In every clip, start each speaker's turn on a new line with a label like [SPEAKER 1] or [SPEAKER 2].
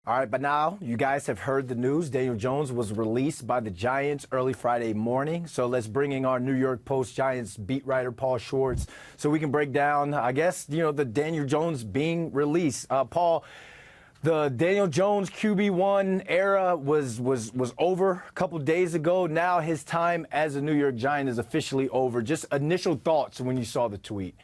[SPEAKER 1] All right, but now you guys have heard the news. Daniel Jones was released by the Giants early Friday morning. So let's bring in our New York Post Giants beat writer, Paul Schwartz, so we can break down, I guess, the Daniel Jones being released. Paul, the Daniel Jones QB1 era was over a couple days ago. Now his time as a New York Giant is officially over. Just initial thoughts when you saw the tweet.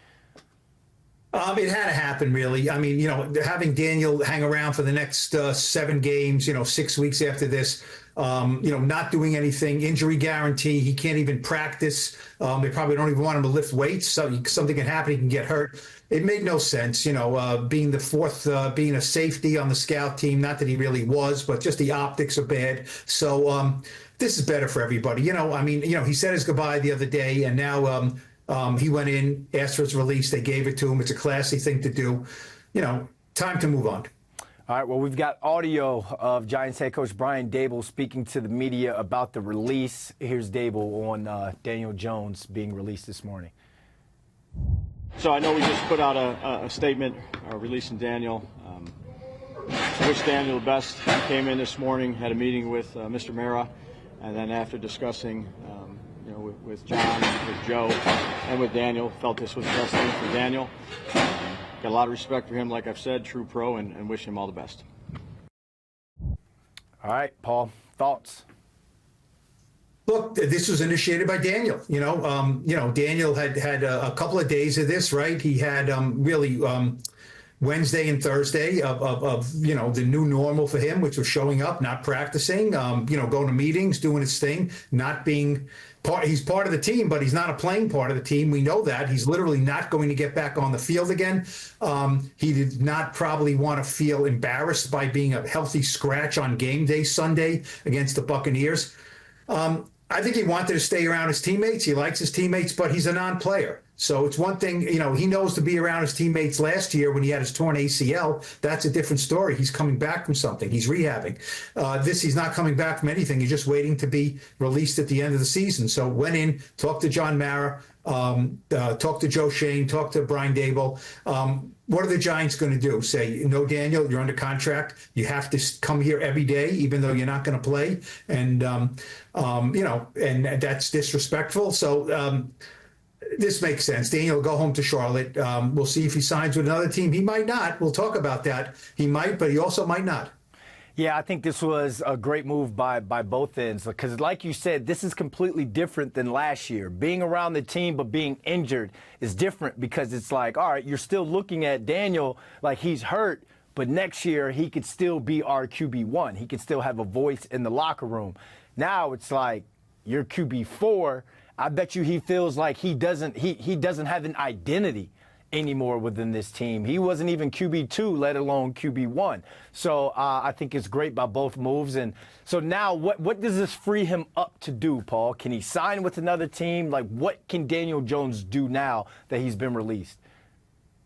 [SPEAKER 2] It had to happen, really. I mean, having Daniel hang around for the next 7 games, 6 weeks after this, not doing anything, injury guarantee. He can't even practice. They probably don't even want him to lift weights. So something can happen. He can get hurt. It made no sense, being the fourth, being a safety on the scout team. Not that he really was, but just the optics are bad. So this is better for everybody. He said his goodbye the other day, and now he went in, asked for his release. They gave it to him. It's a classy thing to do. Time to move on.
[SPEAKER 1] All right, well, we've got audio of Giants head coach Brian Daboll speaking to the media about the release. Here's Daboll on Daniel Jones being released this morning.
[SPEAKER 3] So I know we just put out a statement releasing Daniel. Wish Daniel the best. He came in this morning, had a meeting with Mr. Mara, and then after discussing with John, with Joe, and with Daniel, felt this was the best thing for Daniel. Got a lot of respect for him, like I've said, true pro, and wish him all the best.
[SPEAKER 1] All right, Paul, thoughts?
[SPEAKER 2] Look, this was initiated by Daniel. Daniel had a couple of days of this, right? He had really Wednesday and Thursday of the new normal for him, which was showing up, not practicing, going to meetings, doing his thing, not being part. He's part of the team, but he's not a playing part of the team. We know that. He's literally not going to get back on the field again. He did not probably want to feel embarrassed by being a healthy scratch on game day Sunday against the Buccaneers. I think he wanted to stay around his teammates. He likes his teammates, but he's a non-player. So it's one thing, he knows to be around his teammates last year when he had his torn ACL. That's a different story. He's coming back from something. He's rehabbing. He's not coming back from anything. He's just waiting to be released at the end of the season. So went in, talked to John Mara, talked to Joe Shane, talked to Brian Daboll. What are the Giants going to do? Say, no, Daniel, you're under contract. You have to come here every day, even though you're not going to play. And, and that's disrespectful. So this makes sense. Daniel will go home to Charlotte. We'll see if he signs with another team. He might not. We'll talk about that. He might, but he also might not.
[SPEAKER 1] Yeah, I think this was a great move by both ends because, like you said, this is completely different than last year. Being around the team but being injured is different because it's like, all right, you're still looking at Daniel like he's hurt, but next year he could still be our QB1. He could still have a voice in the locker room. Now it's like you're QB4. I bet you he feels like he doesn't have an identity anymore within this team. He wasn't even QB2, let alone QB1. So I think it's great by both moves. And so now what does this free him up to do, Paul? Can he sign with another team? Like, what can Daniel Jones do now that he's been released?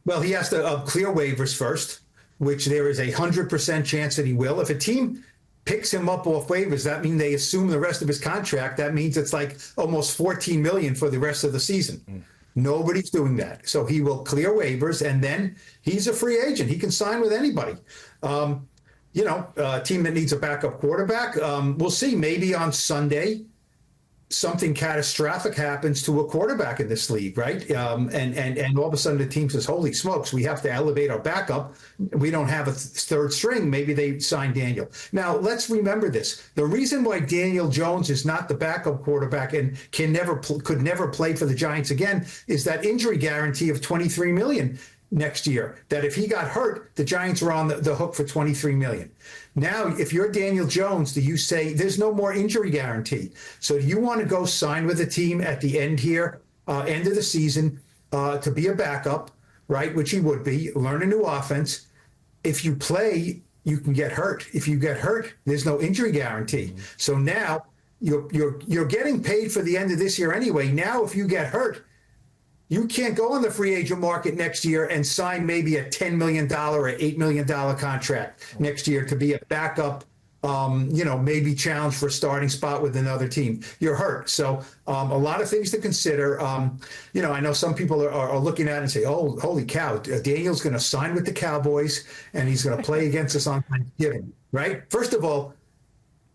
[SPEAKER 2] Well, he has to clear waivers first, which there is 100% chance that he will. If a team picks him up off waivers, that means they assume the rest of his contract. That means it's like almost $14 million for the rest of the season. Nobody's doing that. So he will clear waivers, and then he's a free agent. He can sign with anybody. A team that needs a backup quarterback, we'll see. Maybe on Sunday, something catastrophic happens to a quarterback in this league, right? And all of a sudden the team says, holy smokes, we have to elevate our backup. We don't have a third string. Maybe they sign Daniel. Now, let's remember this. The reason why Daniel Jones is not the backup quarterback and could never play for the Giants again is that injury guarantee of $23 million next year, that if he got hurt, the Giants were on the hook for $23 million. Now, if you're Daniel Jones, do you say there's no more injury guarantee? So do you want to go sign with a team at the end here, end of the season, to be a backup, right, which he would be, learn a new offense. If you play, you can get hurt. If you get hurt, there's no injury guarantee. So now you're getting paid for the end of this year anyway. Now, if you get hurt, you can't go on the free agent market next year and sign maybe a $10 million or $8 million contract next year to be a backup maybe challenge for a starting spot with another team. You're hurt. So a lot of things to consider. I know some people are looking at it and say, oh, holy cow, Daniel's going to sign with the Cowboys and he's going to play against us on Thanksgiving, right? First of all,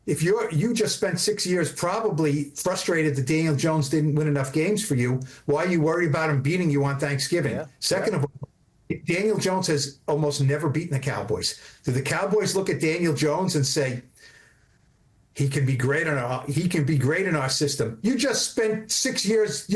[SPEAKER 2] if you just spent 6 years probably frustrated that Daniel Jones didn't win enough games for you, why are you worried about him beating you on Thanksgiving? Yeah. Second of all, Daniel Jones has almost never beaten the Cowboys. Do the Cowboys look at Daniel Jones and say, he can be great in our system? You just spent 6 years,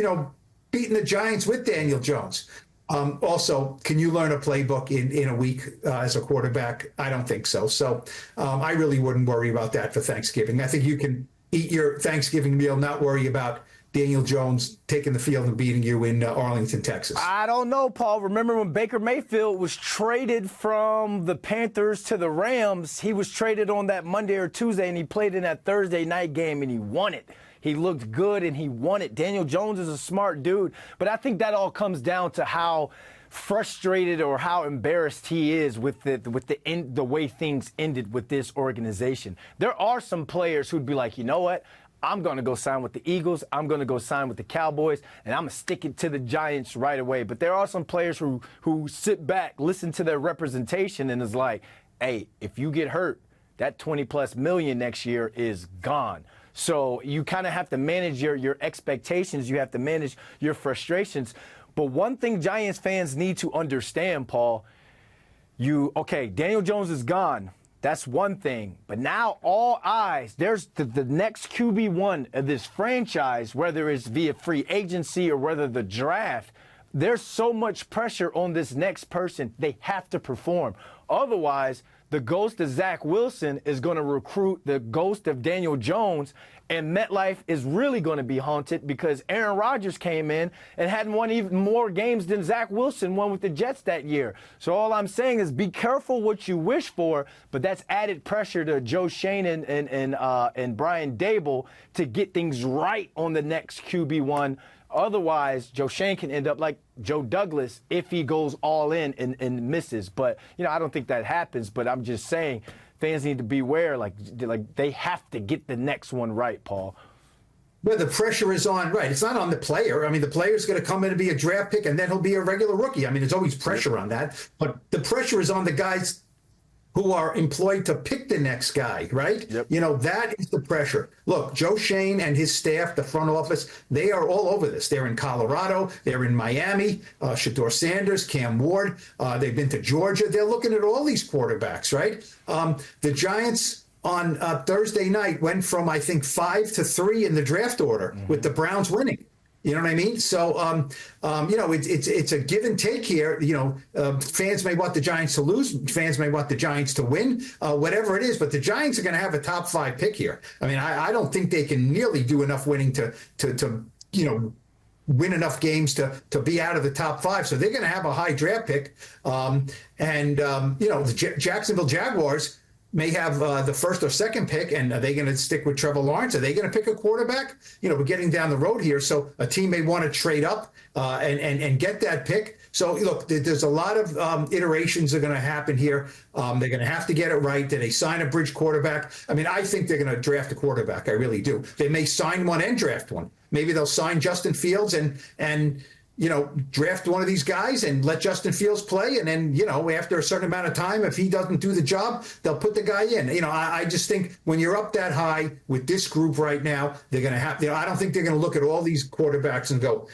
[SPEAKER 2] beating the Giants with Daniel Jones. Also, can you learn a playbook in a week as a quarterback? I don't think so. So I really wouldn't worry about that for Thanksgiving. I think you can eat your Thanksgiving meal, not worry about Daniel Jones taking the field and beating you in Arlington, Texas.
[SPEAKER 1] I don't know, Paul. Remember when Baker Mayfield was traded from the Panthers to the Rams? He was traded on that Monday or Tuesday, and he played in that Thursday night game, and he won it. He looked good, and he won it. Daniel Jones is a smart dude, but I think that all comes down to how frustrated or how embarrassed he is with the way things ended with this organization. There are some players who'd be like, you know what? I'm going to go sign with the Eagles. I'm going to go sign with the Cowboys, and I'm going to stick it to the Giants right away. But there are some players who sit back, listen to their representation, and is like, hey, if you get hurt, that $20+ million next year is gone. So you kind of have to manage your expectations. You have to manage your frustrations. But one thing Giants fans need to understand, Paul, Daniel Jones is gone. That's one thing. But now all eyes, there's the next QB1 of this franchise, whether it's via free agency or whether the draft, there's so much pressure on this next person. They have to perform. Otherwise, the ghost of Zach Wilson is going to recruit the ghost of Daniel Jones, and MetLife is really going to be haunted because Aaron Rodgers came in and hadn't won even more games than Zach Wilson won with the Jets that year. So all I'm saying is be careful what you wish for, but that's added pressure to Joe Schoen and Brian Daboll to get things right on the next QB1. Otherwise, Joe Schoen can end up like Joe Douglas if he goes all in and misses. But, I don't think that happens. But I'm just saying fans need to beware. Like they have to get the next one right, Paul.
[SPEAKER 2] Well, the pressure is on, right. It's not on the player. I mean, the player's going to come in and be a draft pick, and then he'll be a regular rookie. I mean, there's always pressure on that. But the pressure is on the guys who are employed to pick the next guy, right?
[SPEAKER 1] Yep.
[SPEAKER 2] That is the pressure. Look, Joe Schoen and his staff, the front office, they are all over this. They're in Colorado. They're in Miami. Shedeur Sanders, Cam Ward. They've been to Georgia. They're looking at all these quarterbacks, right? The Giants on Thursday night went from, I think, 5-3 in the draft order with the Browns winning. You know what I mean? So, it's a give and take here. Fans may want the Giants to lose. Fans may want the Giants to win, whatever it is. But the Giants are going to have a top 5 pick here. I mean, I don't think they can nearly do enough winning to win enough games to be out of the top 5. So they're going to have a high draft pick. The Jacksonville Jaguars may have the first or second pick, and are they going to stick with Trevor Lawrence? Are they going to pick a quarterback? We're getting down the road here, so a team may want to trade up and get that pick. So, look, there's a lot of iterations that are going to happen here. They're going to have to get it right. Do they sign a bridge quarterback? I mean, I think they're going to draft a quarterback. I really do. They may sign one and draft one. Maybe they'll sign Justin Fields and draft one of these guys and let Justin Fields play. And then, after a certain amount of time, if he doesn't do the job, they'll put the guy in. I just think when you're up that high with this group right now, they're going to have, I don't think they're going to look at all these quarterbacks and go,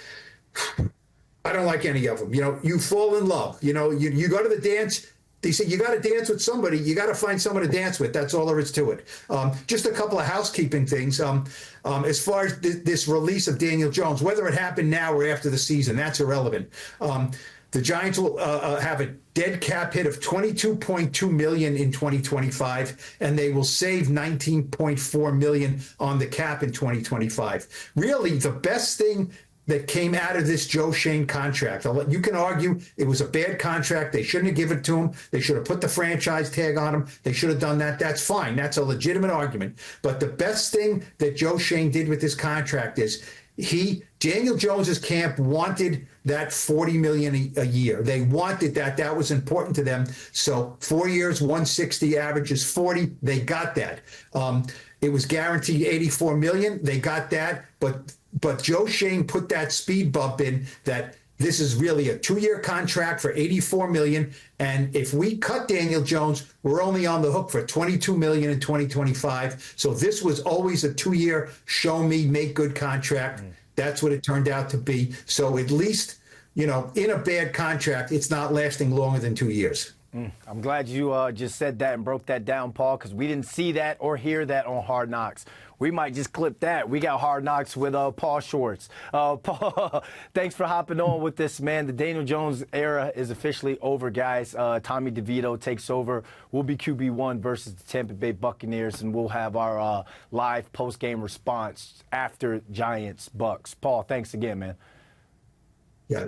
[SPEAKER 2] I don't like any of them. You fall in love. You go to the dance. They say you got to dance with somebody. You got to find someone to dance with. That's all there is to it. Just a couple of housekeeping things. As far as this release of Daniel Jones, whether it happened now or after the season, that's irrelevant. The Giants will have a dead cap hit of $22.2 million in 2025, and they will save $19.4 million on the cap in 2025. Really, the best thing that came out of this Joe Schoen contract. You can argue it was a bad contract. They shouldn't have given it to him. They should have put the franchise tag on him. They should have done that. That's fine. That's a legitimate argument. But the best thing that Joe Schoen did with this contract is Daniel Jones's camp wanted that 40 million a year. They wanted that. That was important to them. So 4 years, 160, averages 40. They got that. It was guaranteed 84 million. They got that. But Joe Schoen put that speed bump in that this is really a 2-year contract for 84 million. And if we cut Daniel Jones, we're only on the hook for 22 million in 2025. So this was always a 2-year show me, make good contract. That's what it turned out to be. So at least, in a bad contract, it's not lasting longer than 2 years.
[SPEAKER 1] I'm glad you just said that and broke that down, Paul, because we didn't see that or hear that on Hard Knocks. We might just clip that. We got Hard Knocks with Paul Schwartz. Paul, thanks for hopping on with this, man. The Daniel Jones era is officially over, guys. Tommy DeVito takes over. We'll be QB1 versus the Tampa Bay Buccaneers, and we'll have our live post-game response after Giants-Bucks. Paul, thanks again, man.
[SPEAKER 2] Yeah.